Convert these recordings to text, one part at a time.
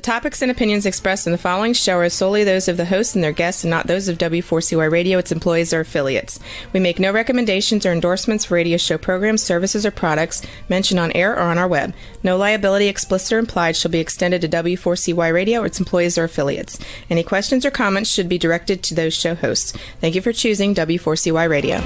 topics and opinions expressed in the following show are solely those of the hosts and their guests and not those of W4CY Radio, its employees, or affiliates. We make no recommendations or endorsements for radio show programs, services, or products mentioned on air or on our web. No liability, explicit or implied, shall be extended to W4CY Radio or its employees or affiliates. Any questions or comments should be directed to those show hosts. Thank you for choosing W4CY Radio.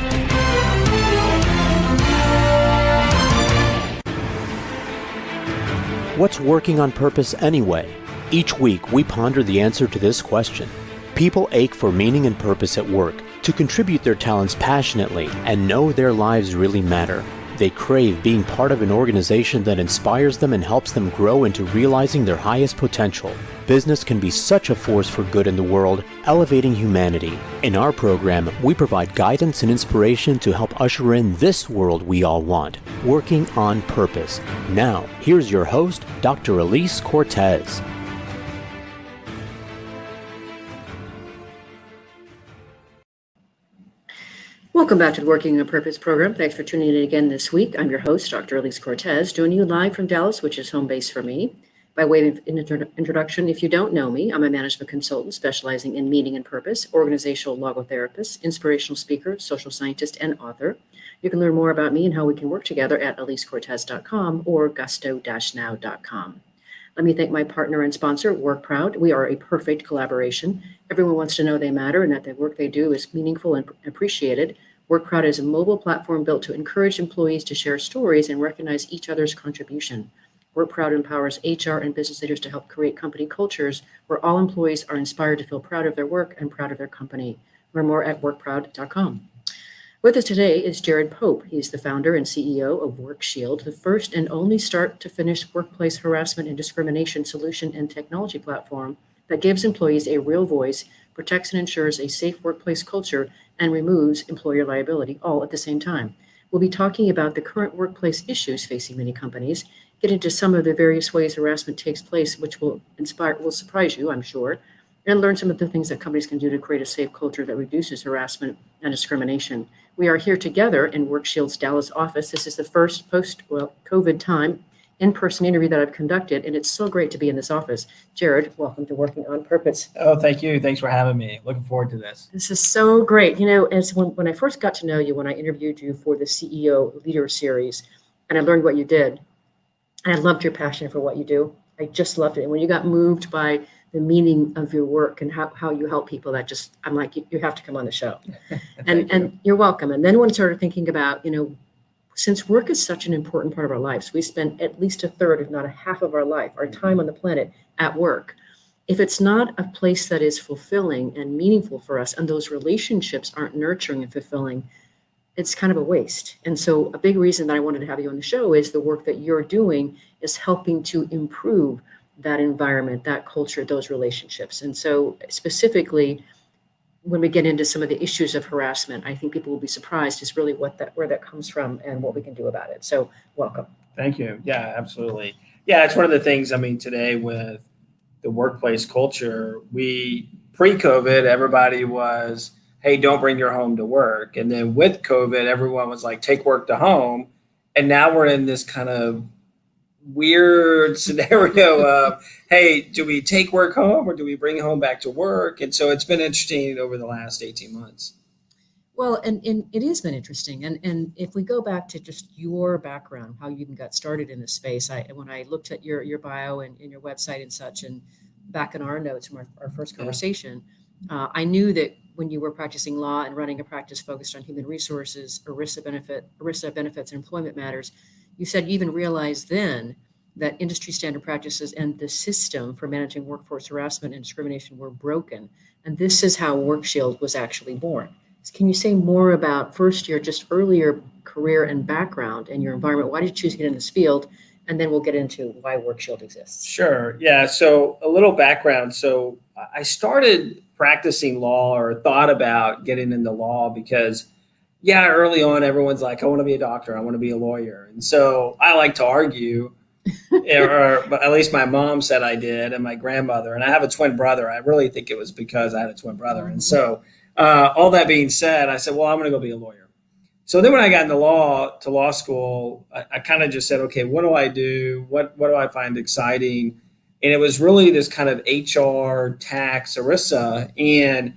What's working on purpose anyway? Each week, we ponder the answer to this question. People ache for meaning and purpose at work, to contribute their talents passionately and know their lives really matter. They crave being part of an organization that inspires them and helps them grow into realizing their highest potential. Business can be such a force for good in the world, elevating humanity. In our program, we provide guidance and inspiration to help usher in this world we all want, working on purpose. Now, here's your host, Dr. Alise Cortez. Welcome back to the Working on Purpose program. Thanks for tuning in again this week. I'm your host, Dr. Alise Cortez, joining you live from Dallas, which is home base for me. By way of introduction, if you don't know me, I'm a management consultant specializing in meaning and purpose, organizational logotherapist, inspirational speaker, social scientist, and author. You can learn more about me and how we can work together at alisecortez.com or gusto-now.com. Let me thank my partner and sponsor, WorkProud. We are a perfect collaboration. Everyone wants to know they matter and that the work they do is meaningful and appreciated. WorkProud is a mobile platform built to encourage employees to share stories and recognize each other's contribution. WorkProud empowers HR and business leaders to help create company cultures where all employees are inspired to feel proud of their work and proud of their company. Learn more at workproud.com. With us today is Jared Pope. He's the founder and CEO of WorkShield, the first and only start-to-finish workplace harassment and discrimination solution and technology platform that gives employees a real voice, protects and ensures a safe workplace culture, and removes employer liability, all at the same time. We'll be talking about the current workplace issues facing many companies, get into some of the various ways harassment takes place, which will surprise you, I'm sure, and learn some of the things that companies can do to create a safe culture that reduces harassment and discrimination. We are here together in WorkShield's Dallas office. This is the first post-COVID time in-person interview that I've conducted, and it's so great to be in this office. Jared, welcome to Working on Purpose. Oh, thank you. Thanks for having me. Looking forward to this. This is so great. You know, as when I first got to know you, when I interviewed you for the CEO Leader Series, and I learned what you did, and I loved your passion for what you do. I just loved it. And when you got moved by the meaning of your work and how you help people, I'm like, you have to come on the show. and you're welcome. And then when I started thinking about, since work is such an important part of our lives, we spend at least a third, if not a half of our life, our time on the planet at work. If it's not a place that is fulfilling and meaningful for us, and those relationships aren't nurturing and fulfilling, it's kind of a waste. And so a big reason that I wanted to have you on the show is the work that you're doing is helping to improve that environment, that culture, those relationships. And so specifically, when we get into some of the issues of harassment, I think people will be surprised is really where that comes from and what we can do about it. So welcome. Thank you. Yeah, absolutely. Yeah, it's one of the things, today with the workplace culture, pre-COVID, everybody was, hey, don't bring your home to work. And then with COVID, everyone was like, take work to home. And now we're in this kind of weird scenario of, hey, do we take work home or do we bring home back to work? And so it's been interesting over the last 18 months. Well, and it has been interesting. And if we go back to just your background, how you even got started in this space, when I looked at your bio and your website and such, and back in our notes from our first conversation, I knew that when you were practicing law and running a practice focused on human resources, ERISA benefits, and employment matters, you said you even realized then that industry standard practices and the system for managing workforce harassment and discrimination were broken. And this is how WorkShield was actually born. Can you say more about first your just earlier career and background and your environment? Why did you choose to get in this field? And then we'll get into why WorkShield exists. Sure. Yeah. So a little background. So I started practicing law or thought about getting into law because early on, everyone's like, I want to be a doctor. I want to be a lawyer. And so I like to argue, or at least my mom said I did, and my grandmother, and I have a twin brother. I really think it was because I had a twin brother. And so all that being said, I said, well, I'm going to go be a lawyer. So then when I got into law school, I kind of just said, okay, what do I do? What do I find exciting? And it was really this kind of HR, tax, ERISA. And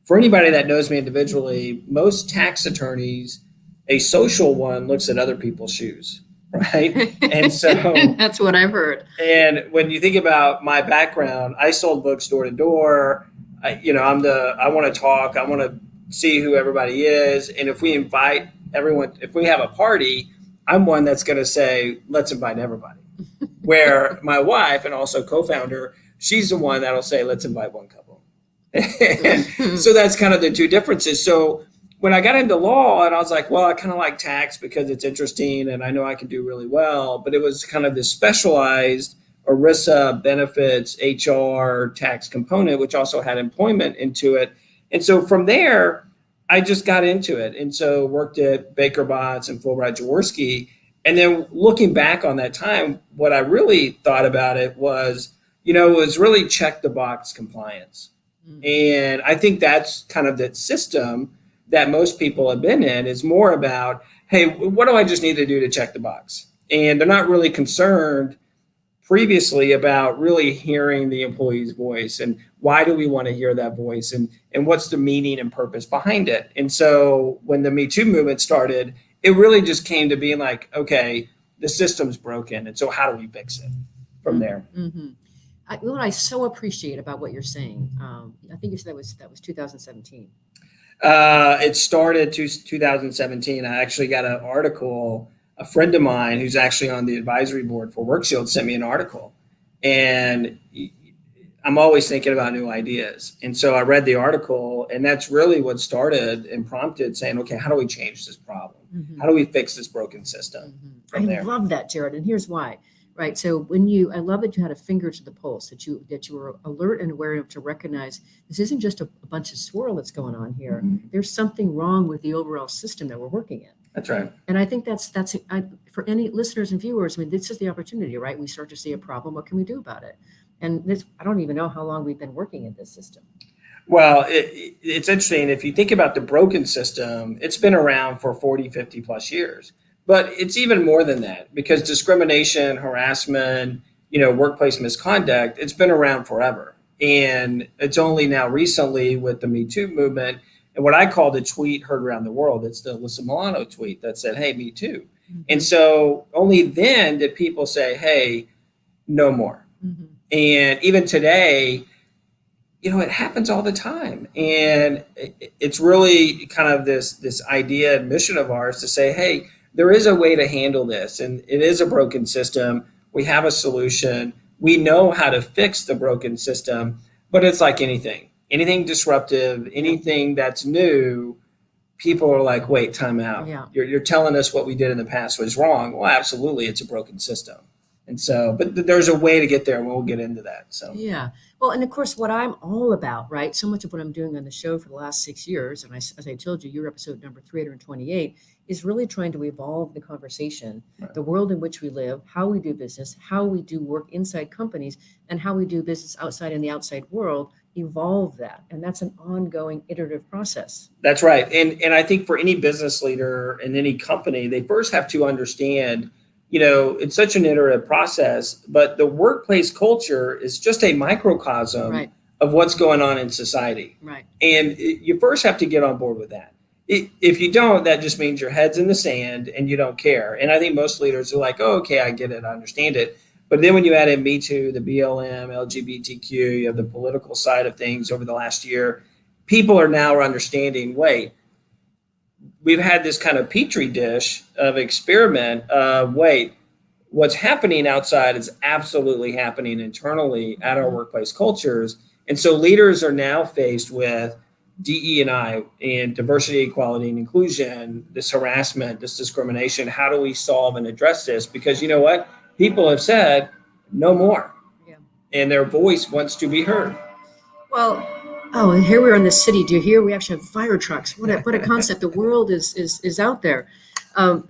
for anybody that knows me individually, most tax attorneys, a social one looks at other people's shoes, right? And so that's what I've heard. And when you think about my background, I sold books door to door. I want to talk. I want to see who everybody is. And if we invite everyone, if we have a party, I'm one that's going to say, let's invite everybody. Where my wife and also co-founder, she's the one that'll say, let's invite one couple. And so that's kind of the two differences. So when I got into law and I was like, well, I kind of like tax because it's interesting and I know I can do really well, but it was kind of this specialized ERISA benefits, HR, tax component, which also had employment into it. And so from there, I just got into it. And so worked at Baker Botts and Fulbright Jaworski. And then looking back on that time, what I really thought about it was, it was really check the box compliance. And I think that's kind of that system that most people have been in is more about, hey, what do I just need to do to check the box? And they're not really concerned previously about really hearing the employee's voice and why do we want to hear that voice and what's the meaning and purpose behind it. And so when the Me Too movement started, it really just came to being like, okay, the system's broken. And so how do we fix it from there? Mm-hmm. What I so appreciate about what you're saying, I think you said that was 2017. It started 2017. I actually got an article. A friend of mine who's actually on the advisory board for WorkShield sent me an article, and I'm always thinking about new ideas. And so I read the article, and that's really what started and prompted saying, okay, how do we change this problem? Mm-hmm. How do we fix this broken system? Mm-hmm. I love that, Jared. And here's why. Right. So I love that you had a finger to the pulse, that you were alert and aware enough to recognize this isn't just a bunch of swirl that's going on here. Mm-hmm. There's something wrong with the overall system that we're working in. That's right. And I think that's for any listeners and viewers. I mean, this is the opportunity, right? We start to see a problem. What can we do about it? And I don't even know how long we've been working in this system. Well, it's interesting. If you think about the broken system, it's been around for 40, 50 plus years. But it's even more than that because discrimination, harassment, workplace misconduct, it's been around forever. And it's only now recently with the Me Too movement and what I call the tweet heard around the world. It's the Alyssa Milano tweet that said, hey, Me Too. Mm-hmm. And so only then did people say, hey, no more. Mm-hmm. And even today, it happens all the time. And it's really kind of this idea and mission of ours to say, hey, there is a way to handle this, and it is a broken system. We have a solution. We know how to fix the broken system, but it's like anything disruptive, anything that's new, people are like, wait, time out. Yeah. You're telling us what we did in the past was wrong. Well, absolutely, it's a broken system. And so, but there's a way to get there, and we'll get into that. So yeah. Well, and of course, what I'm all about, right? So much of what I'm doing on the show for the last 6 years, and as I told you, your episode number 328 is really trying to evolve the conversation, right. The world in which we live, how we do business, how we do work inside companies, and how we do business outside in the outside world. Evolve that, and that's an ongoing iterative process. That's right, and I think for any business leader in any company, they first have to understand. It's such an iterative process, but the workplace culture is just a microcosm right. of what's going on in society. Right. And you first have to get on board with that. If you don't, that just means your head's in the sand and you don't care. And I think most leaders are like, oh, okay, I get it. I understand it. But then when you add in Me Too, the BLM, LGBTQ, you have the political side of things over the last year, people are now understanding, wait, we've had this kind of petri dish of experiment of, wait, what's happening outside is absolutely happening internally at our workplace cultures. And so leaders are now faced with DE&I and diversity, equality, and inclusion, this harassment, this discrimination. How do we solve and address this? Because you know what? People have said no more. Yeah. And their voice wants to be heard. Well, and here we are in the city. Do you hear? We actually have fire trucks. What a concept. The world is out there.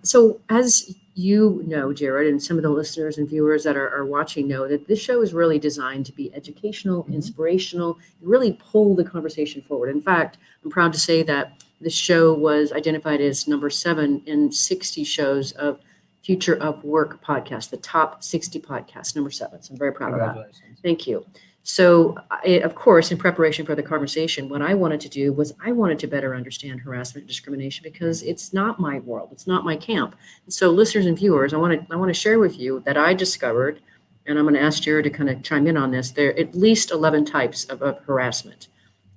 So as you know, Jared, and some of the listeners and viewers that are watching know that this show is really designed to be educational, mm-hmm. inspirational, and really pull the conversation forward. In fact, I'm proud to say that this show was identified as number 7 in 60 shows of Future of Work podcast, the top 60 podcasts, number 7. So I'm very proud of that. Thank you. So, of course, in preparation for the conversation, what I wanted to do was I wanted to better understand harassment and discrimination because it's not my world. It's not my camp. And so listeners and viewers, I want to share with you that I discovered, and I'm going to ask Jared to kind of chime in on this, there are at least 11 types of harassment: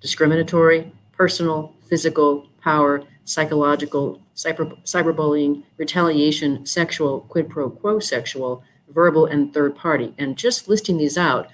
discriminatory, personal, physical, power, psychological, cyberbullying, retaliation, sexual, quid pro quo sexual, verbal, and third party. And just listing these out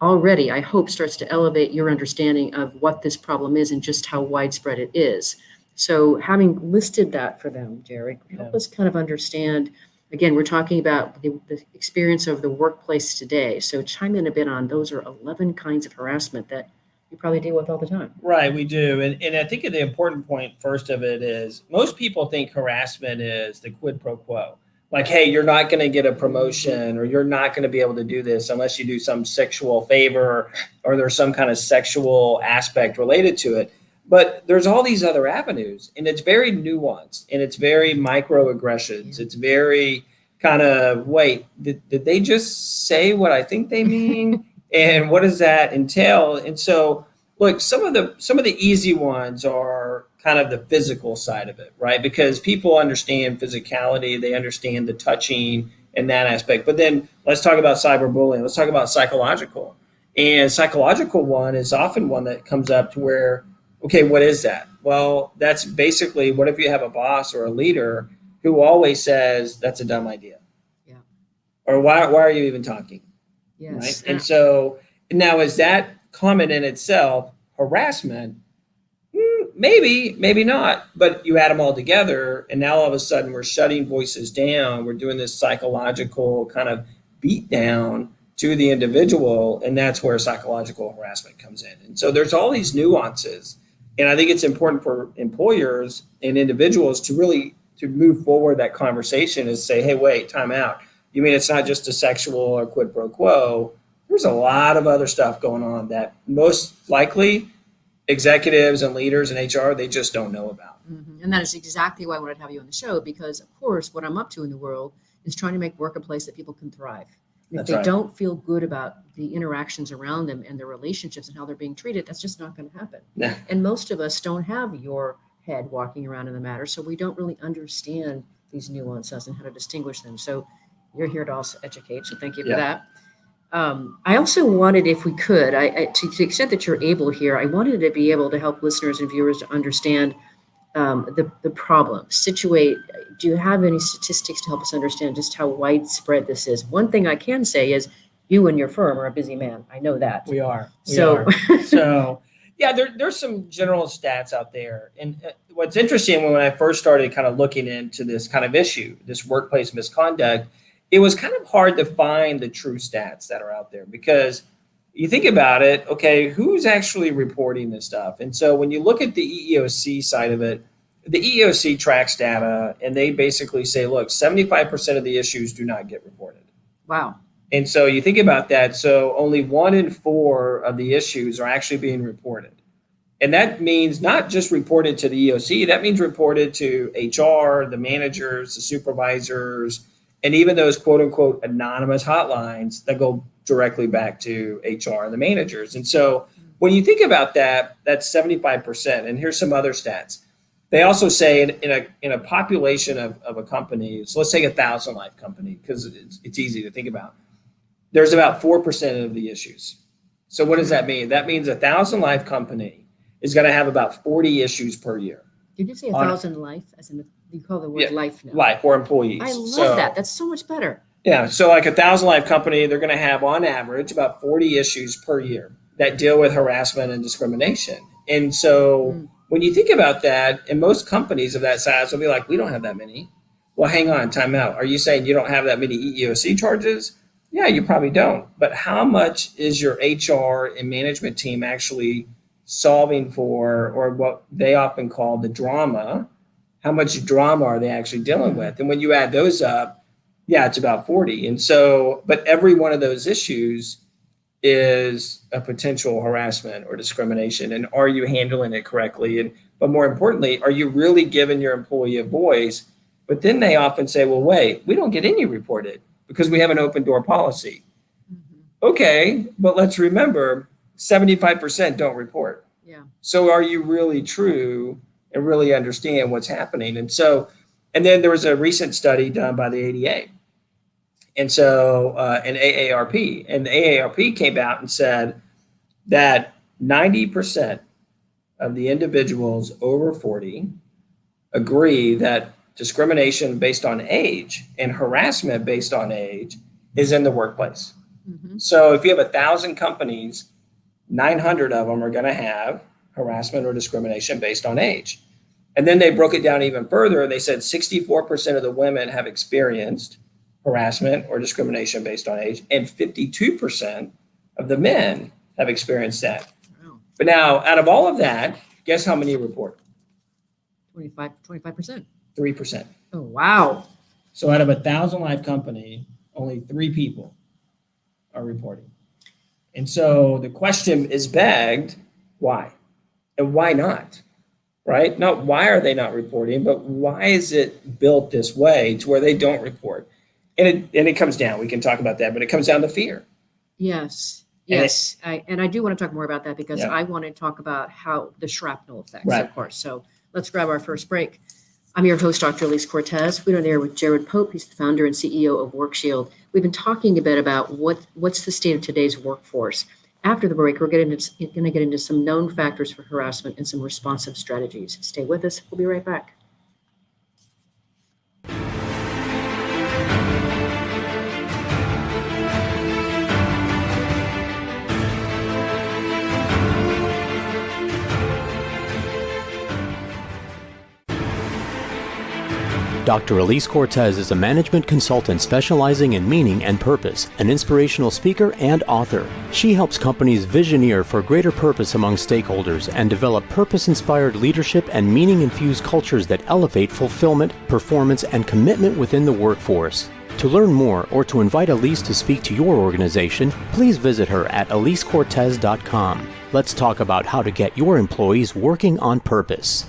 already, I hope, starts to elevate your understanding of what this problem is and just how widespread it is. So having listed that for them, Jerry, help us kind of understand, again, we're talking about the experience of the workplace today. So chime in a bit on those are 11 kinds of harassment that you probably deal with all the time. Right, we do. And I think the important point first of it is most people think harassment is the quid pro quo. Like, hey, you're not going to get a promotion or you're not going to be able to do this unless you do some sexual favor or there's some kind of sexual aspect related to it. But there's all these other avenues, and it's very nuanced, and it's very microaggressions. It's very kind of, wait, did they just say what I think they mean? And what does that entail? And so, look, some of the easy ones are kind of the physical side of it, right? Because people understand physicality, they understand the touching and that aspect. But then let's talk about cyberbullying. Let's talk about psychological. And psychological one is often one that comes up to where, okay, what is that? Well, that's basically, what if you have a boss or a leader who always says, that's a dumb idea? Yeah. Or why are you even talking? Yes. Right? And so now, is that comment in itself harassment? Maybe, maybe not. But you add them all together, and now all of a sudden we're shutting voices down. We're doing this psychological kind of beat down to the individual, and that's where psychological harassment comes in. And so there's all these nuances, and I think it's important for employers and individuals to move forward that conversation and say, hey, wait, time out. You mean it's not just a sexual or quid pro quo? There's a lot of other stuff going on that most likely executives and leaders in HR, they just don't know about. Mm-hmm. And that is exactly why I wanted to have you on the show, because, of course, what I'm up to in the world is trying to make work a place that people can thrive. And if they don't feel good about the interactions around them and their relationships and how they're being treated, that's just not going to happen. Yeah. And most of us don't have your head walking around in the matter, so we don't really understand these nuances and how to distinguish them. So you're here to also educate, so thank you for that. I also wanted, if we could, to the extent that you're able here, I wanted to be able to help listeners and viewers to understand the problem. Do you have any statistics to help us understand just how widespread this is? One thing I can say is you and your firm are a busy man. I know that. We are. So yeah, there's some general stats out there. And what's interesting, when I first started kind of looking into this kind of issue, this workplace misconduct, it was kind of hard to find the true stats that are out there, because you think about it, okay, who's actually reporting this stuff? And so when you look at the EEOC side of it, the EEOC tracks data, and they basically say, look, 75% of the issues do not get reported. Wow. And so you think about that. So only 1 in 4 of the issues are actually being reported. And that means not just reported to the EEOC, that means reported to HR, the managers, the supervisors, and even those quote unquote anonymous hotlines that go directly back to HR and the managers. And so when you think about that, that's 75%. And here's some other stats. They also say in a population of a company, so let's take 1,000 life company, because it's easy to think about. There's about 4% of the issues. So what does that mean? That means 1,000 life company is going to have about 40 issues per year. Did you say 1,000 life? As in, you call the word life now. Life, or employees. I love that. That's so much better. Yeah. So like 1,000 life company, they're going to have on average about 40 issues per year that deal with harassment and discrimination. And so when you think about that, and most companies of that size will be like, we don't have that many. Well, hang on, time out. Are you saying you don't have that many EEOC charges? Yeah, you probably don't. But how much is your HR and management team actually solving for, or what they often call the drama? How much drama are they actually dealing with? And when you add those up, yeah, it's about 40. And so, but every one of those issues is a potential harassment or discrimination. And are you handling it correctly? But more importantly, are you really giving your employee a voice But then they often say, well, wait, we don't get any reported because we have an open door policy. Okay, but let's remember 75% don't report. Yeah. So are you really true and really understand what's happening? And then there was a recent study done by the ADA. And so, an AARP, and the AARP came out and said that 90% of the individuals over 40 agree that discrimination based on age and harassment based on age is in the workplace. So if you have 1,000 companies, 900 of them are going to have harassment or discrimination based on age. And then they broke it down even further. And they said 64% of the women have experienced harassment or discrimination based on age, and 52% of the men have experienced that. Wow. But now, out of all of that, guess how many report? 25%. 3%. Oh, wow. So out of 1,000 live company, only 3 people are reporting. And so the question is begged, why? And why not? Right? Not why are they not reporting, but why is it built this way to where they don't report? And it comes down, we can talk about that, but it comes down to fear. Yes. And Yes. I do want to talk more about that because Yeah. I want to talk about how the shrapnel effects, Right. of course. So let's grab our first break. I'm your host, Dr. Alise Cortez. We're on air with Jared Pope. He's the founder and CEO of WorkShield. We've been talking a bit about what's the state of today's workforce. After the break, we're going to get into some known factors for harassment and some responsive strategies. Stay with us. We'll be right back. Dr. Alise Cortez is a management consultant specializing in meaning and purpose, an inspirational speaker and author. She helps companies visioneer for greater purpose among stakeholders and develop purpose-inspired leadership and meaning-infused cultures that elevate fulfillment, performance, and commitment within the workforce. To learn more or to invite Alise to speak to your organization, please visit her at alisecortez.com. Let's talk about how to get your employees working on purpose.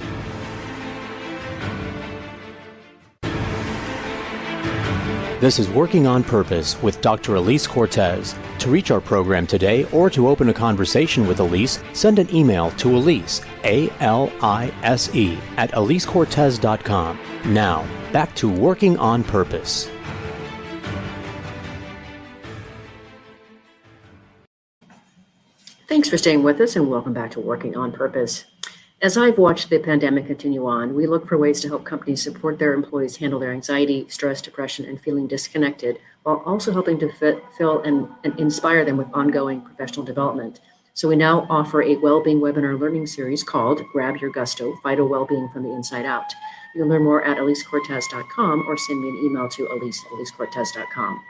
This is Working on Purpose with Dr. Alise Cortez. To reach our program today or to open a conversation with Alise, send an email to Alise, A-L-I-S-E, at alisecortez.com. Now, back to Working on Purpose. Thanks for staying with us and welcome back to Working on Purpose. As I've watched the pandemic continue on, we look for ways to help companies support their employees handle their anxiety, stress, depression, and feeling disconnected, while also helping to fill and inspire them with ongoing professional development. So we now offer a well-being webinar learning series called Grab Your Gusto, Vital Wellbeing from the Inside Out. You can learn more at alisecortez.com or send me an email to alisecortez.com.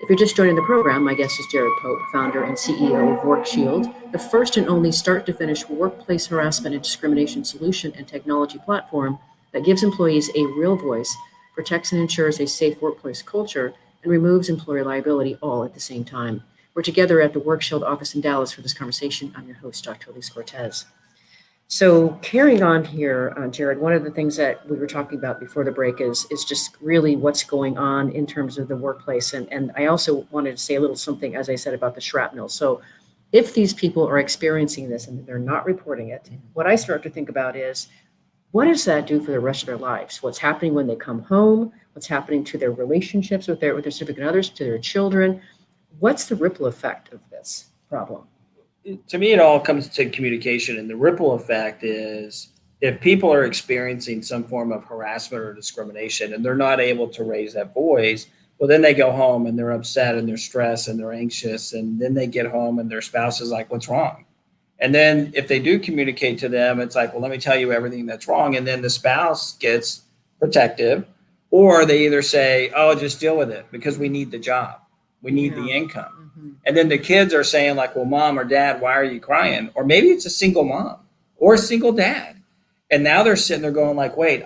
If you're just joining the program, my guest is Jared Pope, founder and CEO of WorkShield, the first and only start-to-finish workplace harassment and discrimination solution and technology platform that gives employees a real voice, protects and ensures a safe workplace culture, and removes employer liability all at the same time. We're together at the WorkShield office in Dallas for this conversation. I'm your host, Dr. Alise Cortez. So carrying on here, Jared, one of the things that we were talking about before the break is just really what's going on in terms of the workplace. And I also wanted to say a little something, as I said, about the shrapnel. So if these people are experiencing this and they're not reporting it, what I start to think about is, what does that do for the rest of their lives? What's happening when they come home? What's happening to their relationships with their significant others, to their children? What's the ripple effect of this problem? To me, it all comes to communication, and the ripple effect is if people are experiencing some form of harassment or discrimination and they're not able to raise that voice, well, then they go home and they're upset and they're stressed and they're anxious, and then they get home and their spouse is like, what's wrong? And then if they do communicate to them, it's like, well, let me tell you everything that's wrong. And then the spouse gets protective, or they either say, oh, just deal with it because we need the job. We need the income. And then the kids are saying like, well, mom or dad, why are you crying? Or maybe it's a single mom or a single dad. And now they're sitting there going like, wait,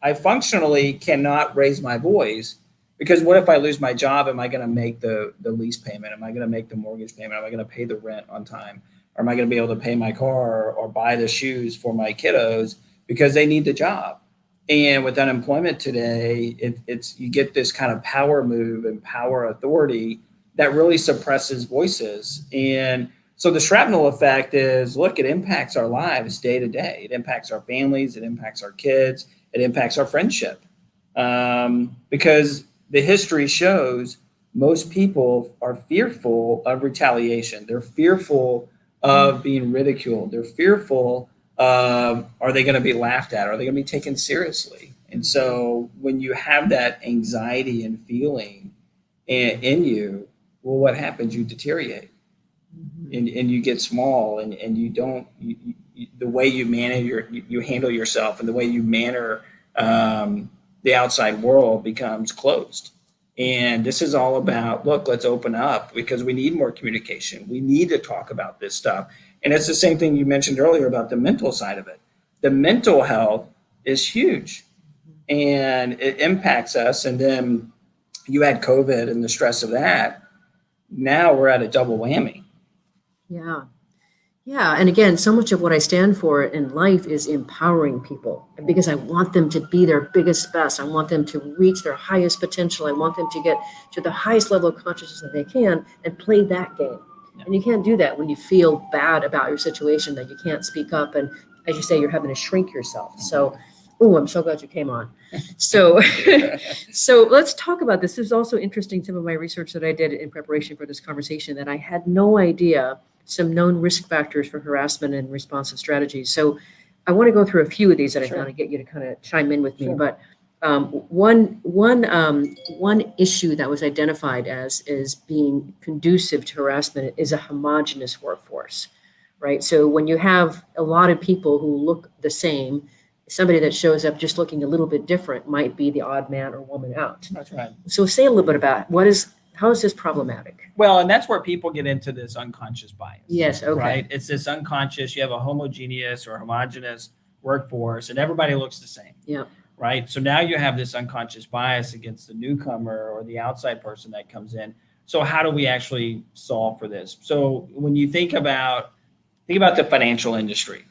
I functionally cannot raise my voice because what if I lose my job? Am I going to make the lease payment? Am I going to make the mortgage payment? Am I going to pay the rent on time? Or am I going to be able to pay my car or buy the shoes for my kiddos because they need the job? And with unemployment today, it's you get this kind of power move and power authority that really suppresses voices. And so the shrapnel effect is, look, it impacts our lives day to day. It impacts our families. It impacts our kids. It impacts our friendship. Because the history shows most people are fearful of retaliation. They're fearful of being ridiculed. They're fearful of, are they going to be laughed at? Are they going to be taken seriously? And so when you have that anxiety and feeling in you, well, what happens? You deteriorate. And you get small, and you don't, the way you manage you handle yourself, and the way you manner the outside world becomes closed. And this is all about, look, let's open up, because we need more communication. We need to talk about this stuff. And it's the same thing you mentioned earlier about the mental side of it. The mental health is huge, and it impacts us. And then you add COVID and the stress of that. Now we're at a double whammy. Yeah. Yeah. And again, so much of what I stand for in life is empowering people, because I want them to be their biggest best. I want them to reach their highest potential. I want them to get to the highest level of consciousness that they can and play that game. Yeah. And you can't do that when you feel bad about your situation, that you can't speak up. And as you say, you're having to shrink yourself. So, I'm so glad you came on. So, so let's talk about this. This is also interesting, some of my research that I did in preparation for this conversation, that I had no idea some known risk factors for harassment and responsive strategies. So I want to go through a few of these that I found and get you to kind of chime in with me. But one issue that was identified as being conducive to harassment is a homogenous workforce, right? So when you have a lot of people who look the same, somebody that shows up just looking a little bit different might be the odd man or woman out. That's right. So say a little bit about how is this problematic? Well, and that's where people get into this unconscious bias. Yes. Okay. Right. It's this unconscious, you have a homogeneous or homogenous workforce, and everybody looks the same. Yeah. Right. So now you have this unconscious bias against the newcomer or the outside person that comes in. So how do we actually solve for this? So when you think about the financial industry,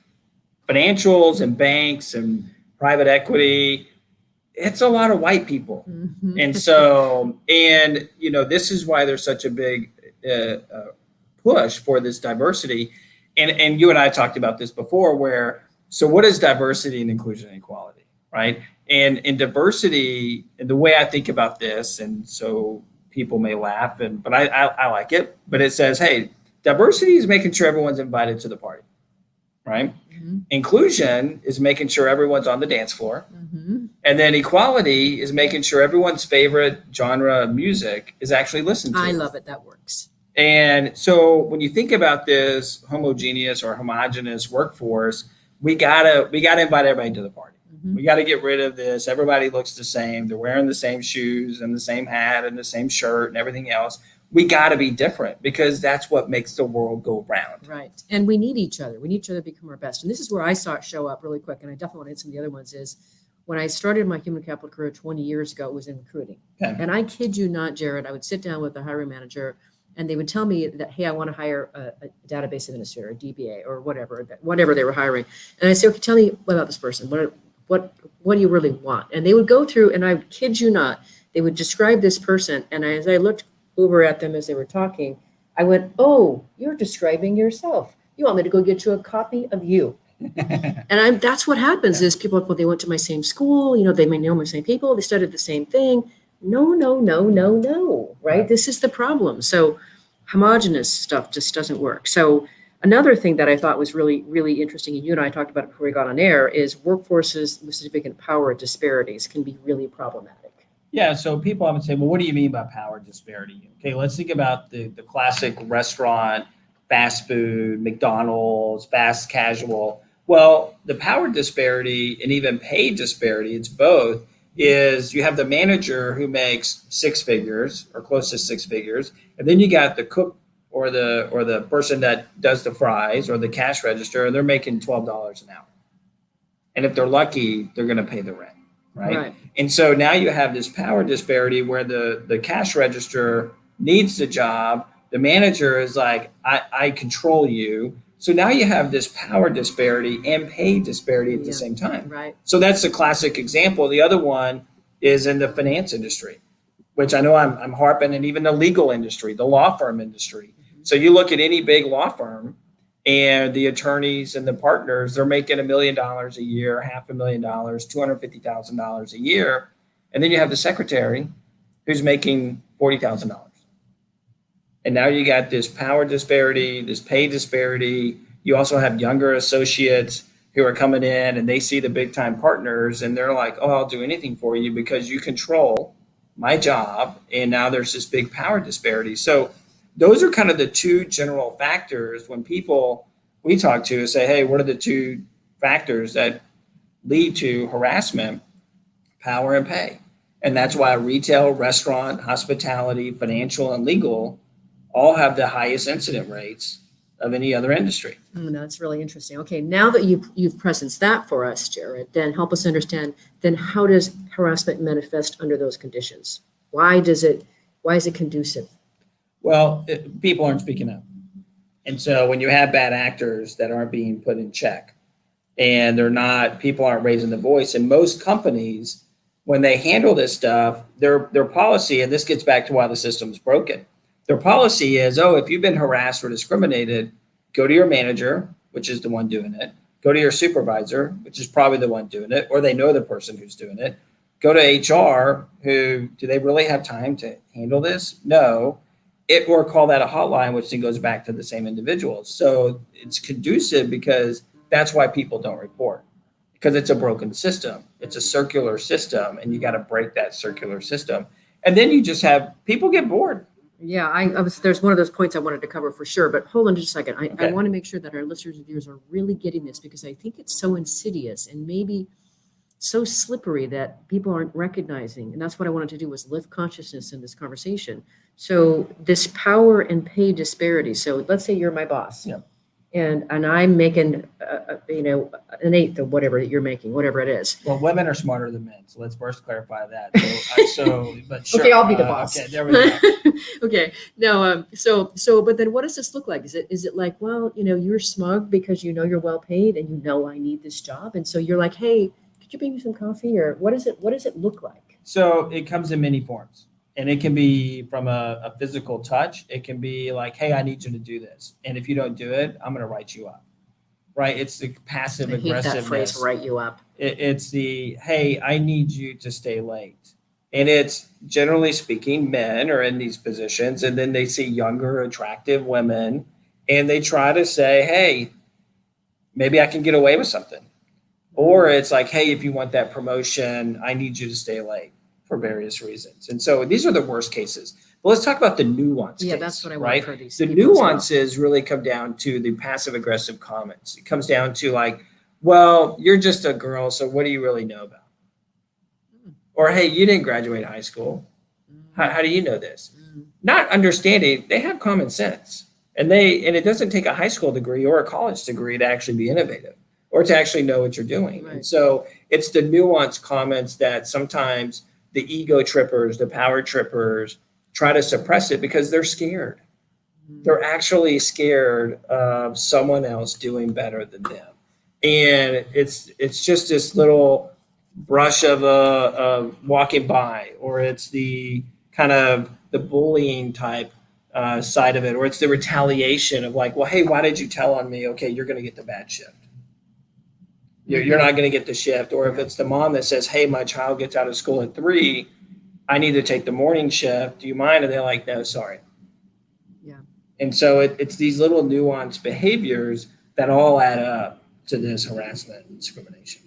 financials and banks and private equity, it's a lot of white people. Mm-hmm. And so, this is why there's such a big push for this diversity. And you and I talked about this before, so what is diversity and inclusion and equality, right? And in diversity, and the way I think about this, and so people may laugh, but I like it, but it says, hey, diversity is making sure everyone's invited to the party, right? Mm-hmm. Inclusion is making sure everyone's on the dance floor. Mm-hmm. And then equality is making sure everyone's favorite genre of music is actually listened to. I love it. That works. And so when you think about this homogeneous or homogenous workforce, we gotta invite everybody to the party. Mm-hmm. We got to get rid of this. Everybody looks the same. They're wearing the same shoes and the same hat and the same shirt and everything else. We got to be different, because that's what makes the world go round. Right. And we need each other. We need each other to become our best. And this is where I saw it show up really quick. And I definitely want to hit some of the other ones is when I started my human capital career 20 years ago, it was in recruiting. Okay. And I kid you not, Jared, I would sit down with the hiring manager and they would tell me that, hey, I want to hire a database administrator, a DBA, or whatever they were hiring. And I say, okay, tell me about this person. What do you really want? And they would go through, and I kid you not, they would describe this person. And as I looked over at them as they were talking, I went, oh, you're describing yourself. You want me to go get you a copy of you. And that's what happens is people, well, they went to my same school, they may know my same people, they studied the same thing. No, right? This is the problem. So homogenous stuff just doesn't work. So another thing that I thought was really, really interesting, and you and I talked about it before we got on air, is workforces with significant power disparities can be really problematic. Yeah, so people often say, well, what do you mean by power disparity? Okay, let's think about the classic restaurant, fast food, McDonald's, fast casual. Well, the power disparity and even pay disparity, it's both, is you have the manager who makes six figures or close to six figures, and then you got the cook or the person that does the fries or the cash register, and they're making $12 an hour. And if they're lucky, they're going to pay the rent. Right. And so now you have this power disparity where the cash register needs the job. The manager is like, I control you. So now you have this power disparity and pay disparity at the same time. Right. So that's a classic example. The other one is in the finance industry, which I know I'm harping, and even the legal industry, the law firm industry. So you look at any big law firm, and the attorneys and the partners, they're making $1 million a year, $500,000, $250,000 a year. And then you have the secretary who's making $40,000. And now you got this power disparity, this pay disparity. You also have younger associates who are coming in and they see the big time partners and they're like, oh, I'll do anything for you because you control my job. And now there's this big power disparity. So those are kind of the two general factors when people we talk to say, hey, what are the two factors that lead to harassment? Power and pay. And that's why retail, restaurant, hospitality, financial, and legal all have the highest incident rates of any other industry. That's really interesting. Okay, now that you've presenced that for us, Jared, then help us understand, then how does harassment manifest under those conditions? Why is it conducive? Well, people aren't speaking up. And so when you have bad actors that aren't being put in check and people aren't raising the voice, and most companies, when they handle this stuff, their policy, and this gets back to why the system's broken, their policy is, if you've been harassed or discriminated, go to your manager, which is the one doing it, go to your supervisor, which is probably the one doing it, or they know the person who's doing it, go to HR, do they really have time to handle this? No. Or call that a hotline, which then goes back to the same individuals. So it's conducive because that's why people don't report, because it's a broken system. It's a circular system, and you got to break that circular system. And then you just have people get bored. Yeah, there's one of those points I wanted to cover for sure, but hold on just a second. I want to make sure that our listeners and viewers are really getting this, because I think it's so insidious and maybe so slippery that people aren't recognizing. And that's what I wanted to do, was lift consciousness in this conversation. So this power and pay disparity. So let's say you're my boss. Yeah. And I'm making, an eighth of whatever you're making, whatever it is. Well, women are smarter than men, so let's first clarify that. But sure. Okay, I'll be the boss. Okay, there we go. Okay, no, but then what does this look like? Is it like, well, you're smug because you're well paid and I need this job, and so you're like, hey, could you bring me some coffee, or what does it look like? So it comes in many forms. And it can be from a physical touch. It can be like, hey, I need you to do this. And if you don't do it, I'm going to write you up. Right? It's the passive aggressiveness. I hate that phrase, write you up. It's the, hey, I need you to stay late. And it's, generally speaking, men are in these positions, and then they see younger, attractive women, and they try to say, hey, maybe I can get away with something. Or it's like, hey, if you want that promotion, I need you to stay late. For various reasons. And so these are the worst cases. But let's talk about the nuance. Yeah, case, that's what I right? want for these. The nuances really come down to the passive aggressive comments. It comes down to like, well, you're just a girl, so what do you really know about? Or, hey, you didn't graduate high school. How do you know this? Not understanding, they have common sense. And it doesn't take a high school degree or a college degree to actually be innovative or to actually know what you're doing. Right. And so it's the nuanced comments that sometimes the ego trippers, the power trippers try to suppress it because they're scared. They're actually scared of someone else doing better than them. And it's just this little brush of walking by, or it's the kind of the bullying type side of it, or it's the retaliation of like, well, hey, why did you tell on me? Okay, you're going to get the bad shift. You're not going to get the shift. Or if it's the mom that says, hey, my child gets out of school at 3, I need to take the morning shift. Do you mind? And they're like, no, sorry. Yeah. And so it's these little nuanced behaviors that all add up to this harassment and discrimination.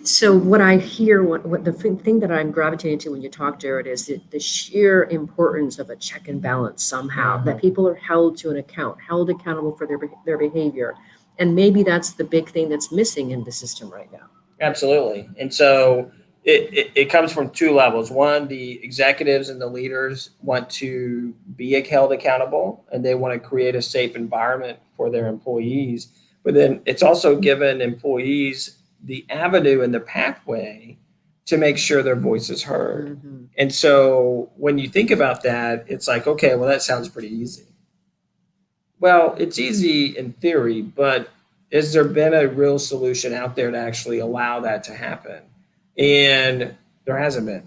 So what I hear, what the thing that I'm gravitating to when you talk, Jared, is the sheer importance of a check and balance somehow, that people are held to an account, held accountable for their behavior. And maybe that's the big thing that's missing in the system right now. Absolutely. And so it comes from 2 levels. One, the executives and the leaders want to be held accountable, and they want to create a safe environment for their employees. But then it's also given employees the avenue and the pathway to make sure their voice is heard. Mm-hmm. And so when you think about that, it's like, okay, well, that sounds pretty easy. Well, it's easy in theory, but has there been a real solution out there to actually allow that to happen? And there hasn't been.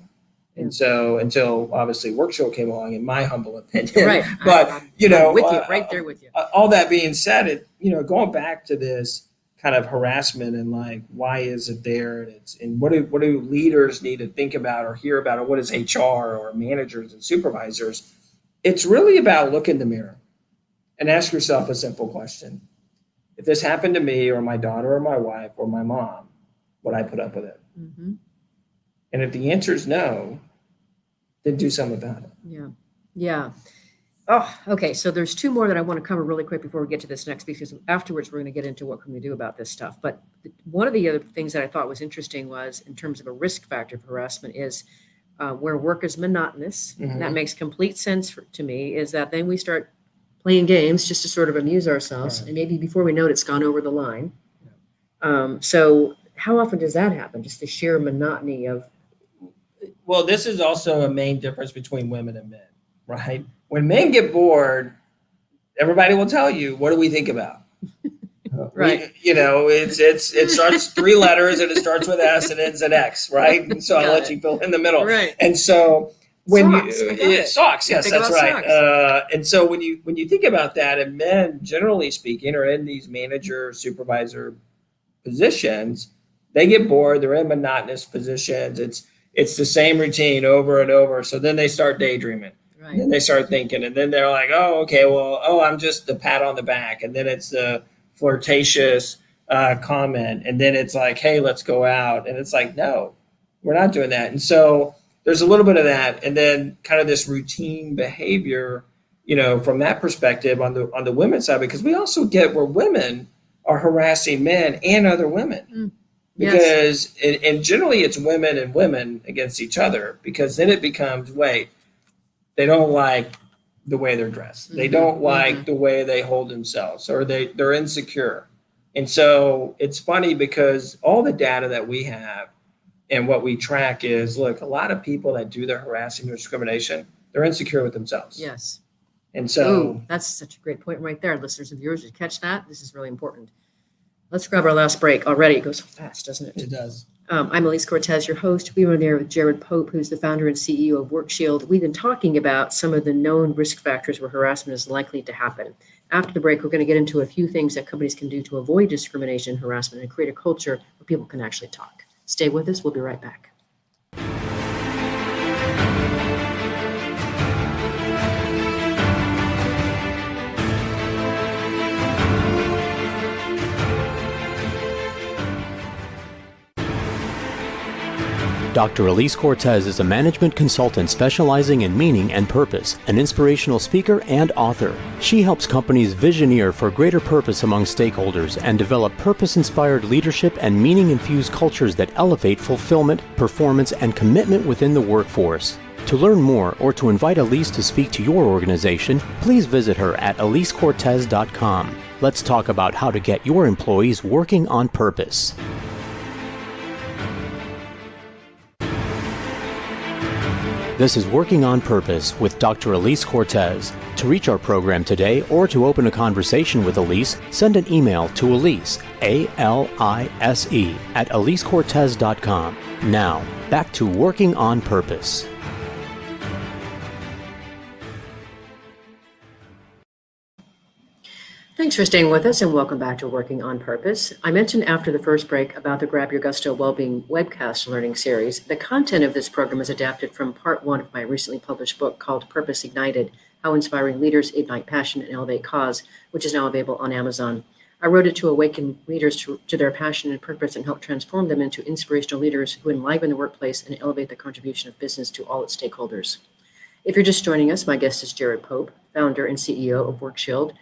And so until obviously WorkShield came along, in my humble opinion, Right. but I'm with you, right there with you. all that being said, going back to this kind of harassment and like, why is it there? And what do leaders need to think about or hear about, or what is HR or managers and supervisors? It's really about look in the mirror and ask yourself a simple question. If this happened to me or my daughter or my wife or my mom, would I put up with it? Mm-hmm. And if the answer is no, then do something about it. Yeah. Yeah. Oh, okay. So there's two more that I want to cover really quick before we get to this next, because afterwards we're going to get into what can we do about this stuff. But one of the other things that I thought was interesting was, in terms of a risk factor for harassment, is where work is monotonous. Mhm. That makes complete sense to me, is that then we start playing games just to sort of amuse ourselves. Right. And maybe before we know it, it's gone over the line. So how often does that happen? Just the sheer monotony of, Well, this is also a main difference between women and men, right? When men get bored, everybody will tell you, what do we think about? Right. It starts 3 letters and it starts with S and ends at X, right? And so I'll Got let it. you fill in the middle. Right. And so Socks, I got it. socks, yes, Think that's about right. socks. And so when you think about that, and men, generally speaking, are in these manager, supervisor positions, they get bored. They're in monotonous positions. It's the same routine over and over. So then they start daydreaming. right. And then they start thinking, and then they're like, oh, okay, well, I'm just the pat on the back. And then it's the flirtatious comment. And then it's like, hey, let's go out. And it's like, no, we're not doing that. And so there's a little bit of that. And then kind of this routine behavior, from that perspective on the women's side, because we also get where women are harassing men and other women. Yes. Because, and generally it's women and women against each other, because then it becomes, wait, they don't like the way they're dressed. They don't like the way they hold themselves, or they're insecure. And so it's funny, because all the data that we have and what we track is, look, a lot of people that do the harassing or discrimination, they're insecure with themselves. Yes. And so Ooh, that's such a great point right there. Listeners and viewers, did you catch that? This is really important. Let's grab our last break. Already it goes so fast, doesn't it? it does. I'm Alise Cortez, your host. We were there with Jared Pope, who's the founder and CEO of WorkShield. We've been talking about some of the known risk factors where harassment is likely to happen. After the break, we're going to get into a few things that companies can do to avoid discrimination and harassment and create a culture where people can actually talk. Stay with us. We'll be right back. Dr. Alise Cortez is a management consultant specializing in meaning and purpose, an inspirational speaker and author. She helps companies visioneer for greater purpose among stakeholders and develop purpose-inspired leadership and meaning-infused cultures that elevate fulfillment, performance, and commitment within the workforce. To learn more or to invite Alise to speak to your organization, please visit her at alisecortez.com. Let's talk about how to get your employees working on purpose. This is Working on Purpose with Dr. Alise Cortez. To reach our program today or to open a conversation with Alise, send an email to Alise, A-L-I-S-E, at alisecortez.com. Now, back to Working on Purpose. Thanks for staying with us, and welcome back to Working on Purpose. I mentioned after the first break about the Grab Your Gusto Wellbeing webcast learning series. The content of this program is adapted from part 1 of my recently published book called Purpose Ignited: How Inspiring Leaders Ignite Passion and Elevate Cause, which is now available on Amazon. I wrote it to awaken leaders to their passion and purpose and help transform them into inspirational leaders who enliven the workplace and elevate the contribution of business to all its stakeholders. If you're just joining us, my guest is Jared Pope, founder and CEO of WorkShield,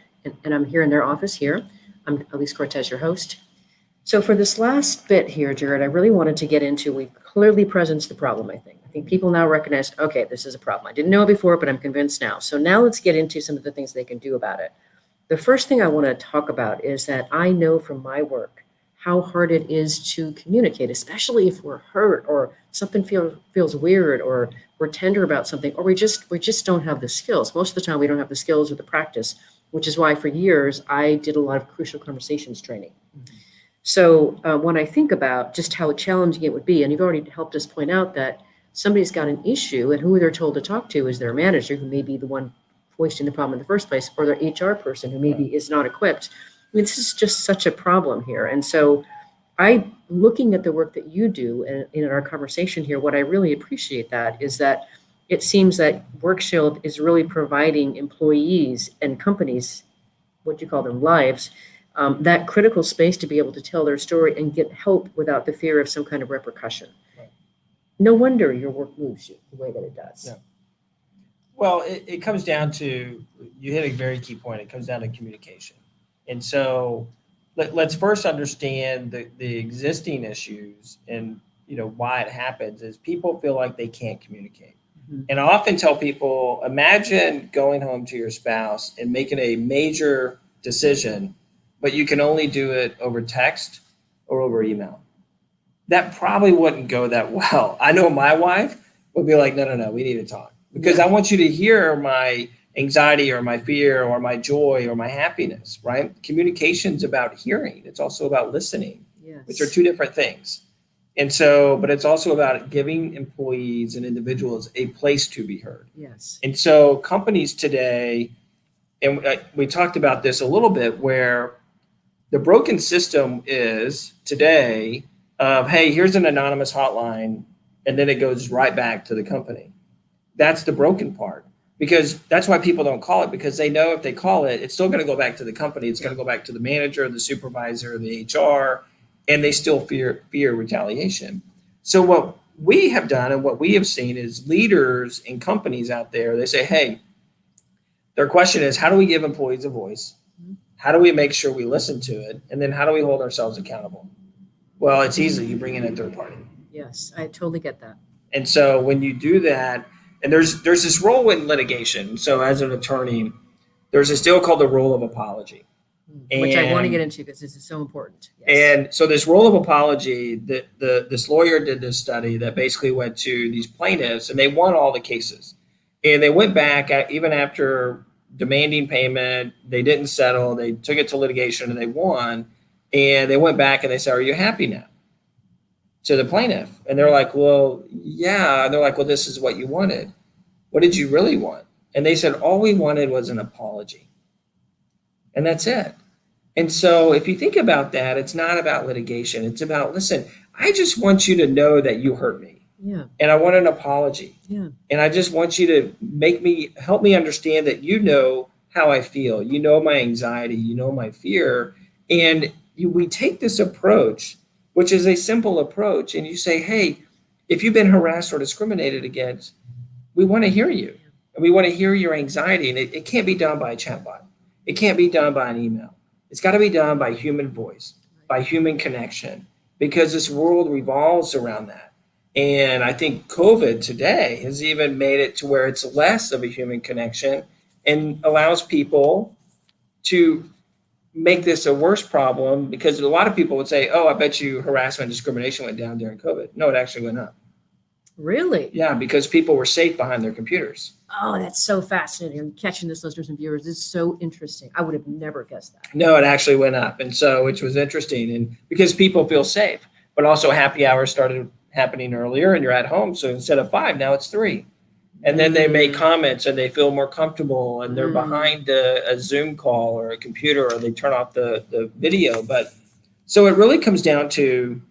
and I'm here in their office here. I'm Alise Cortez, your host. So for this last bit here, Jared, I really wanted to get into, we've clearly presenced the problem, I think. I think people now recognize, okay, this is a problem. I didn't know it before, but I'm convinced now. So now let's get into some of the things they can do about it. The first thing I want to talk about is that I know from my work how hard it is to communicate, especially if we're hurt or something feels weird, or we're tender about something, or we just don't have the skills. Most of the time we don't have the skills or the practice. which is why for years I did a lot of crucial conversations training. So when I think about just how challenging it would be, and you've already helped us point out that somebody's got an issue and who they're told to talk to is their manager, who may be the one voicing the problem in the first place, or their HR person who maybe is not equipped. I mean, this is just such a problem here. And so looking at the work that you do and in our conversation here, what I really appreciate that is that it seems that WorkShield is really providing employees and companies, what you call them, lives, that critical space to be able to tell their story and get help without the fear of some kind of repercussion. Right. No wonder your work moves you the way that it does. Yeah. Well, it comes down to, you hit a very key point. It comes down to communication. And so let's first understand the existing issues and, why it happens is people feel like they can't communicate. Mm-hmm. And I often tell people, imagine going home to your spouse and making a major decision, but you can only do it over text or over email. That probably wouldn't go that well. I know my wife would be like, no, we need to talk. Because I want you to hear my anxiety or my fear or my joy or my happiness, right? Communication's about hearing. It's also about listening, which are two different things. And so, but it's also about giving employees and individuals a place to be heard. Yes. And so companies today, and we talked about this a little bit, where the broken system is today of, hey, here's an anonymous hotline, and then it goes right back to the company. That's the broken part, because that's why people don't call it, because they know if they call it, it's still going to go back to the company. It's going to go back to the manager, the supervisor, the HR, and they still fear retaliation. So what we have done and what we have seen is leaders in companies out there, they say, hey, their question is, how do we give employees a voice? How do we make sure we listen to it? And then how do we hold ourselves accountable? Well, it's easy. You bring in a third party. Yes, I totally get that. And so when you do that, and there's this role in litigation. So as an attorney, there's this deal called the role of apology. Which I want to get into because this is so important. Yes. And so this role of apology, this lawyer did this study that basically went to these plaintiffs, and they won all the cases. And they went back, even after demanding payment, they didn't settle, they took it to litigation and they won. And they went back and they said, are you happy now? To the plaintiff. And they're like, well, yeah. And they're like, well, this is what you wanted. What did you really want? And they said, all we wanted was an apology. And that's it. And so if you think about that, it's not about litigation. It's about, listen, I just want you to know that you hurt me. Yeah. And I want an apology. Yeah. And I just want you to help me understand that you know how I feel. You know my anxiety. You know my fear. And we take this approach, which is a simple approach. And you say, hey, if you've been harassed or discriminated against, we want to hear you. And we want to hear your anxiety. And it can't be done by a chatbot. It can't be done by an email. It's got to be done by human voice, by human connection, because this world revolves around that. And I think COVID today has even made it to where it's less of a human connection and allows people to make this a worse problem, because a lot of people would say, oh, I bet you harassment and discrimination went down during COVID. No, it actually went up. Really? Yeah, because people were safe behind their computers. Oh, that's so fascinating. I'm catching this, listeners and viewers. This is so interesting. I would have never guessed that. No, it actually went up. And so, which was interesting. And because people feel safe, but also happy hours started happening earlier and you're at home. So instead of 5, now it's 3. And then they make comments and they feel more comfortable and they're behind a Zoom call or a computer, or they turn off the video. But so it really comes down to,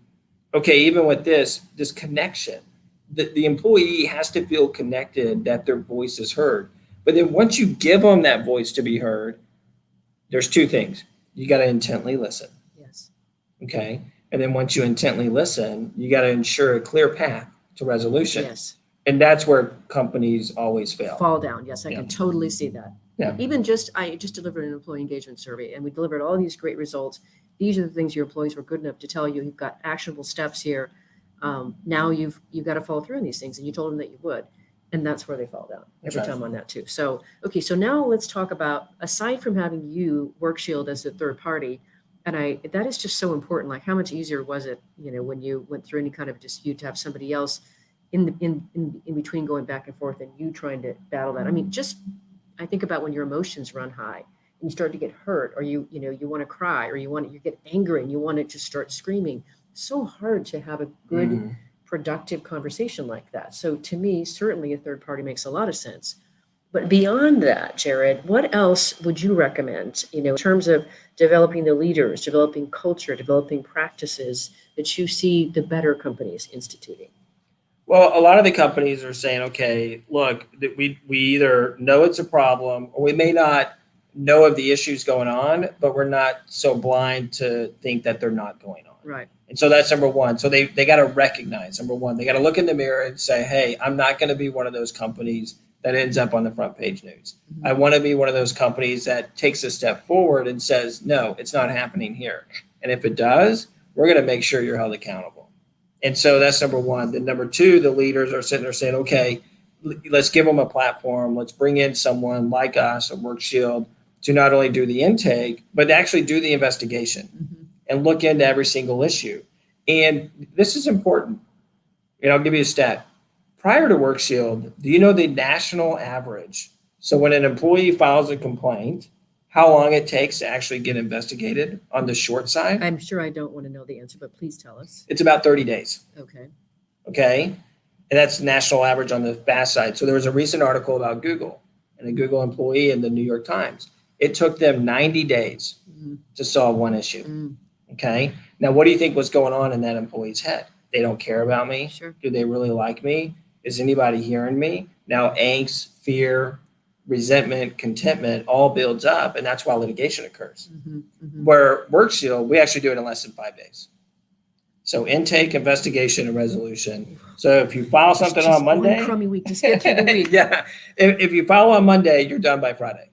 okay, even with this connection, the employee has to feel connected, that their voice is heard. But then once you give them that voice to be heard, there's 2 things. You got to intently listen. Yes. Okay. And then once you intently listen, you got to ensure a clear path to resolution. Yes. And that's where companies always fail. Fall down. Yes, I can totally see that. Yeah. Even I just delivered an employee engagement survey, and we delivered all these great results. These are the things your employees were good enough to tell you. You've got actionable steps here. Now you've got to follow through on these things, and you told them that you would, and that's where they fall down every time on that too. So, okay, so now let's talk about, aside from having you WorkShield as the third party, and that is just so important. Like, how much easier was it, when you went through any kind of dispute, to have somebody else in between going back and forth and you trying to battle that? I mean, I think about when your emotions run high you start to get hurt, or you want to cry, or you get angry and you want to just start screaming. So hard to have a good, productive conversation like that. So to me, certainly a third party makes a lot of sense. But beyond that, Jared, what else would you recommend, in terms of developing the leaders, developing culture, developing practices that you see the better companies instituting? Well, a lot of the companies are saying, okay, look, we either know it's a problem, or we may not know of the issues going on, but we're not so blind to think that they're not going on. Right. And so that's number one. So they got to recognize, number one, they got to look in the mirror and say, hey, I'm not going to be one of those companies that ends up on the front page news. Mm-hmm. I want to be one of those companies that takes a step forward and says, no, it's not happening here. And if it does, we're going to make sure you're held accountable. And so that's number one. Then number two, the leaders are sitting there saying, okay, let's give them a platform. Let's bring in someone like us, a WorkShield, to not only do the intake, but actually do the investigation and look into every single issue. And this is important. I'll give you a stat. Prior to WorkShield, do you know the national average? So when an employee files a complaint, how long it takes to actually get investigated on the short side? I'm sure I don't want to know the answer, but please tell us. It's about 30 days. Okay. And that's national average on the fast side. So there was a recent article about Google and a Google employee in the New York Times. It took them 90 days to solve one issue. Okay. Now, what do you think was going on in that employee's head? They don't care about me. Sure. Do they really like me? Is anybody hearing me? Now, angst, fear, resentment, contentment all builds up. And that's why litigation occurs. Where WorkShield, we actually do it in less than 5 days. So intake, investigation, and resolution. So if you file something on Monday, one crummy week, just get through the week. yeah. If you file on Monday, you're done by Friday.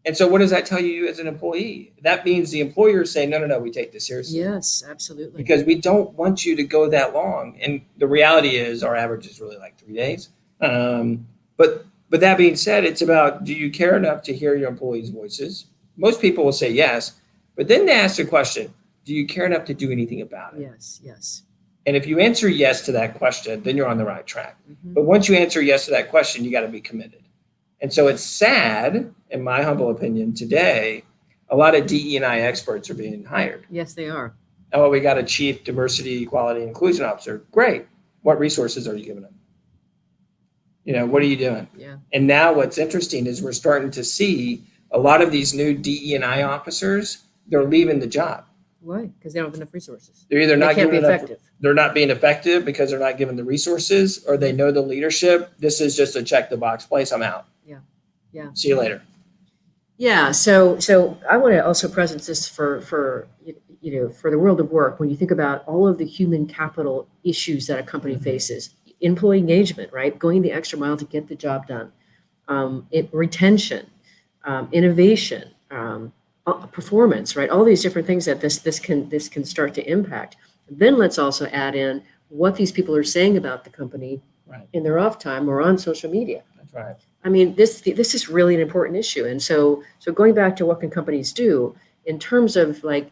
And so what does that tell you as an employee? That means the employer is saying, no, we take this seriously. Yes, absolutely. Because we don't want you to go that long. And the reality is our average is really like 3 days. But that being said, it's about, do you care enough to hear your employees' voices? Most people will say yes. But then they ask the question, do you care enough to do anything about it? Yes. And if you answer yes to that question, then you're on the right track. But once you answer yes to that question, you got to be committed. And so it's sad, in my humble opinion, today, a lot of DE&I experts are being hired. Yes, they are. Oh, we got a chief diversity, equality, and inclusion officer. Great. What resources are you giving them? What are you doing? Yeah. And now what's interesting is we're starting to see a lot of these new DE&I officers, they're leaving the job. Why? Because they don't have enough resources. They're either not can't be giving enough, effective. they're not being effective because they're not given the resources, or they know the leadership. This is just a check the box place. I'm out. Yeah. See you later. Yeah. So I want to also present this for the world of work. When you think about all of the human capital issues that a company faces, employee engagement, right? Going the extra mile to get the job done, retention, innovation, performance, right? All these different things that this can start to impact. Then let's also add in what these people are saying about the company in their off time or on social media. That's right. I mean, this is really an important issue. And so going back to what can companies do in terms of like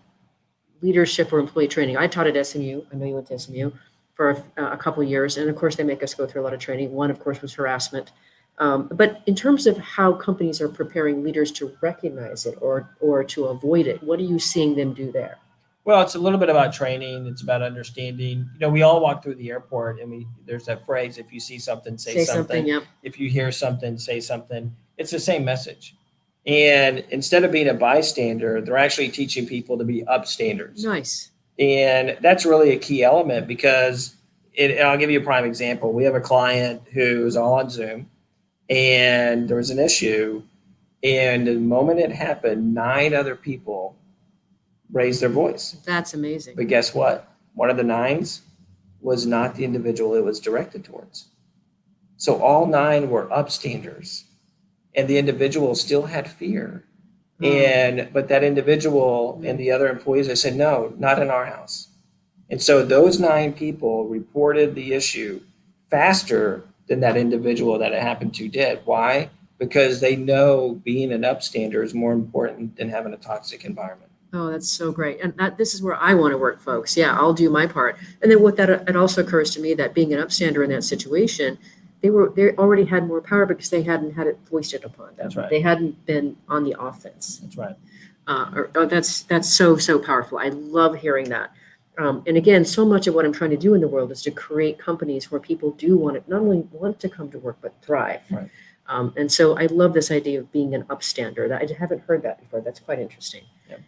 leadership or employee training. I taught at SMU. I know you went to SMU for a couple of years. And of course, they make us go through a lot of training. One, of course, was harassment. But in terms of how companies are preparing leaders to recognize it or to avoid it, what are you seeing them do there? Well, it's a little bit about training. It's about understanding. We all walk through the airport and there's that phrase, if you see something, say something. Yep. If you hear something, say something. It's the same message. And instead of being a bystander, they're actually teaching people to be upstanders. Nice. And that's really a key element because I'll give you a prime example. We have a client who's all on Zoom and there was an issue. And the moment it happened, 9 other people raised their voice. That's amazing. But guess what? One of the 9s was not the individual it was directed towards. So all 9 were upstanders. And the individual still had fear. But that individual and the other employees, I said, no, not in our house. And so those 9 people reported the issue faster than that individual that it happened to did. Why? Because they know being an upstander is more important than having a toxic environment. Oh, that's so great. And this is where I want to work, folks. Yeah, I'll do my part. And then it also occurs to me that being an upstander in that situation, they already had more power because they hadn't had it foisted upon them. That's right. They hadn't been on the offense. That's right. That's so powerful. I love hearing that. And again, so much of what I'm trying to do in the world is to create companies where people do not only want to come to work, but thrive. Right. And so I love this idea of being an upstander. I haven't heard that before. That's quite interesting. Yep.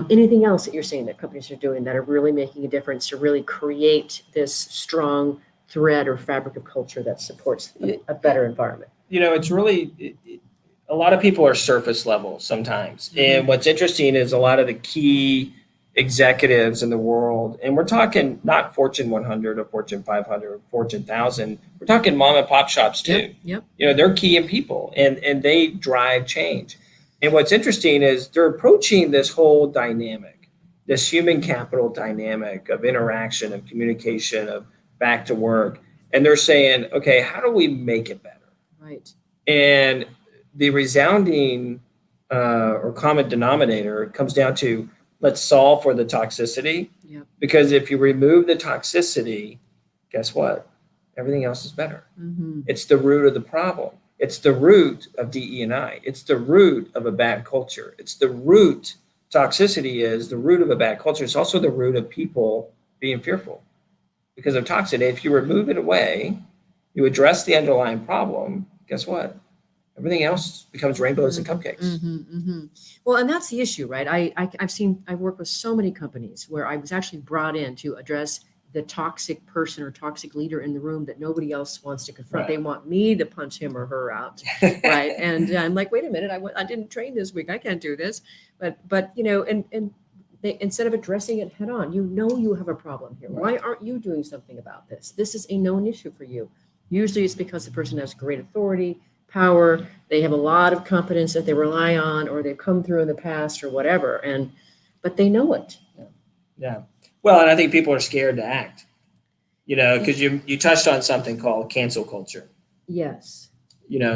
Anything else that you're seeing that companies are doing that are really making a difference to really create this strong thread or fabric of culture that supports a better environment? It's really, a lot of people are surface level sometimes. And what's interesting is a lot of the key executives in the world, and we're talking not Fortune 100 or Fortune 500 or Fortune 1000, we're talking mom and pop shops too. Yep. They're key in people, and they drive change. And what's interesting is they're approaching this whole dynamic, this human capital dynamic of interaction, of communication, of back to work. And they're saying, okay, how do we make it better? Right. And the resounding or common denominator comes down to, let's solve for the toxicity. Yep. Because if you remove the toxicity, guess what? Everything else is better. Mm-hmm. It's the root of the problem. It's the root of DE&I. It's the root of a bad culture. It's the root. Toxicity is the root of a bad culture. It's also the root of people being fearful because of toxicity. If you remove it away, you address the underlying problem, guess what? Everything else becomes rainbows and cupcakes. Mm-hmm, mm-hmm. Well, and that's the issue, right? I've worked with so many companies where I was actually brought in to address the toxic person or toxic leader in the room that nobody else wants to confront. Right. They want me to punch him or her out, right? And I'm like, wait a minute, I didn't train this week. I can't do this. But and they, instead of addressing it head on, you have a problem here. Right. Why aren't you doing something about this? This is a known issue for you. Usually it's because the person has great authority, power, they have a lot of competence that they rely on, or they've come through in the past or whatever, but they know it. Yeah. Well, and I think people are scared to act, because you touched on something called cancel culture. Yes.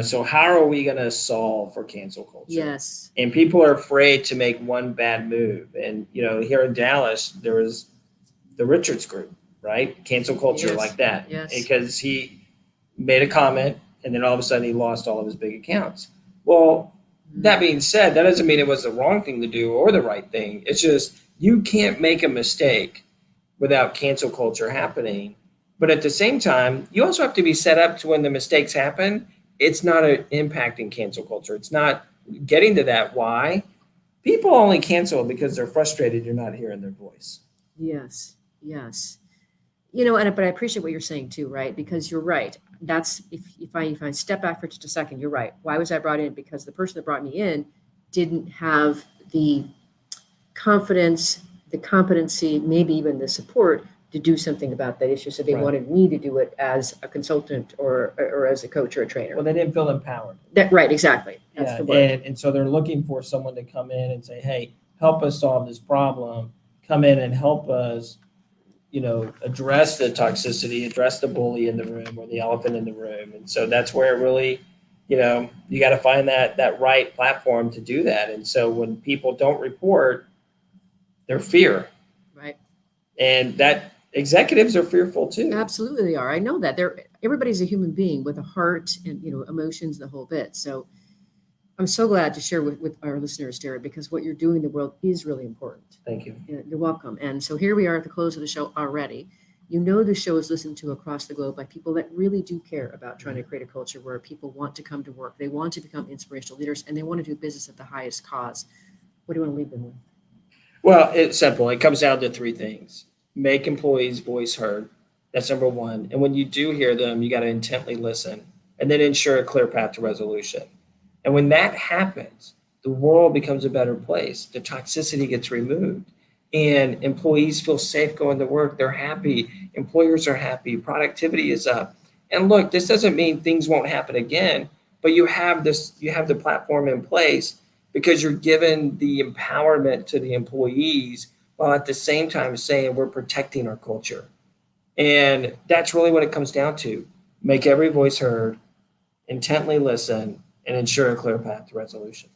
So how are we going to solve for cancel culture? Yes. And people are afraid to make one bad move. And, here in Dallas, there was the Richards group, right? Cancel culture Yes. like that. Yes. Because he made a comment and then all of a sudden he lost all of his big accounts. Well, that being said, that doesn't mean it was the wrong thing to do or the right thing. It's just you can't make a mistake without cancel culture happening. But at the same time, you also have to be set up to when the mistakes happen, it's not impacting cancel culture. It's not getting to that. Why? People only cancel because they're frustrated you're not hearing their voice. Yes. But I appreciate what you're saying too, right? Because you're right. That's if I step back for just a second, you're right. Why was I brought in? Because the person that brought me in didn't have the confidence, the competency, maybe even the support to do something about that issue. So they Right. wanted me to do it as a consultant or as a coach or a trainer. Well, they didn't feel empowered. Right, exactly. That's the word. And so they're looking for someone to come in and say, hey, help us solve this problem. Come in and help us, address the toxicity, address the bully in the room or the elephant in the room. And so that's where it really, you got to find that right platform to do that. And so when people don't report, their fear. Right. And that executives are fearful too. Absolutely they are. I know that. Everybody's a human being with a heart and emotions, the whole bit. So I'm so glad to share with our listeners, Jared, because what you're doing in the world is really important. Thank you. You're welcome. And so here we are at the close of the show already. The show is listened to across the globe by people that really do care about trying to create a culture where people want to come to work. They want to become inspirational leaders and they want to do business at the highest cause. What do you want to leave them with? Well, it's simple. It comes down to three things. Make employees' voice heard. That's number one. And when you do hear them, you got to intently listen and then ensure a clear path to resolution. And when that happens, the world becomes a better place. The toxicity gets removed and employees feel safe going to work. They're happy. Employers are happy. Productivity is up. And look, this doesn't mean things won't happen again, but you have the platform in place because you're given the empowerment to the employees while at the same time saying we're protecting our culture. And that's really what it comes down to. Make every voice heard, intently listen, and ensure a clear path to resolution.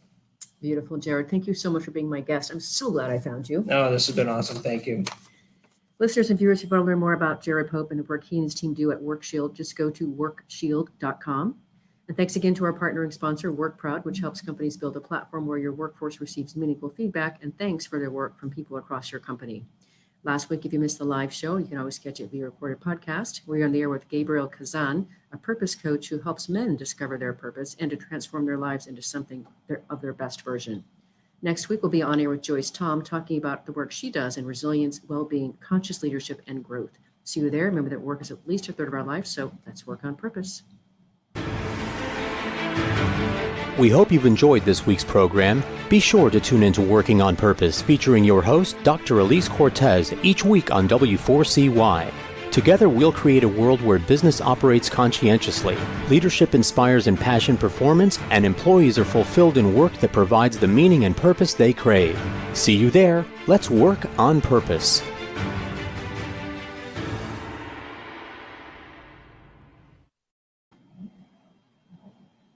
Beautiful, Jared. Thank you so much for being my guest. I'm so glad I found you. No, this has been awesome. Thank you. Listeners and viewers who want to learn more about Jared Pope and the work he and his team do at WorkShield, just go to workshield.com. And thanks again to our partnering sponsor, WorkProud, which helps companies build a platform where your workforce receives meaningful feedback. And thanks for their work from people across your company. Last week, if you missed the live show, you can always catch it via recorded podcast. We're on the air with Gabriel Kazan, a purpose coach who helps men discover their purpose and to transform their lives into something of their best version. Next week, we'll be on air with Joyce Tom, talking about the work she does in resilience, well-being, conscious leadership, and growth. See you there. Remember that work is at least a third of our life, so let's work on purpose. We hope you've enjoyed this week's program. Be sure to tune into Working on Purpose, featuring your host, Dr. Alise Cortez, each week on W4CY. Together, we'll create a world where business operates conscientiously, leadership inspires impassioned performance, and employees are fulfilled in work that provides the meaning and purpose they crave. See you there. Let's work on purpose.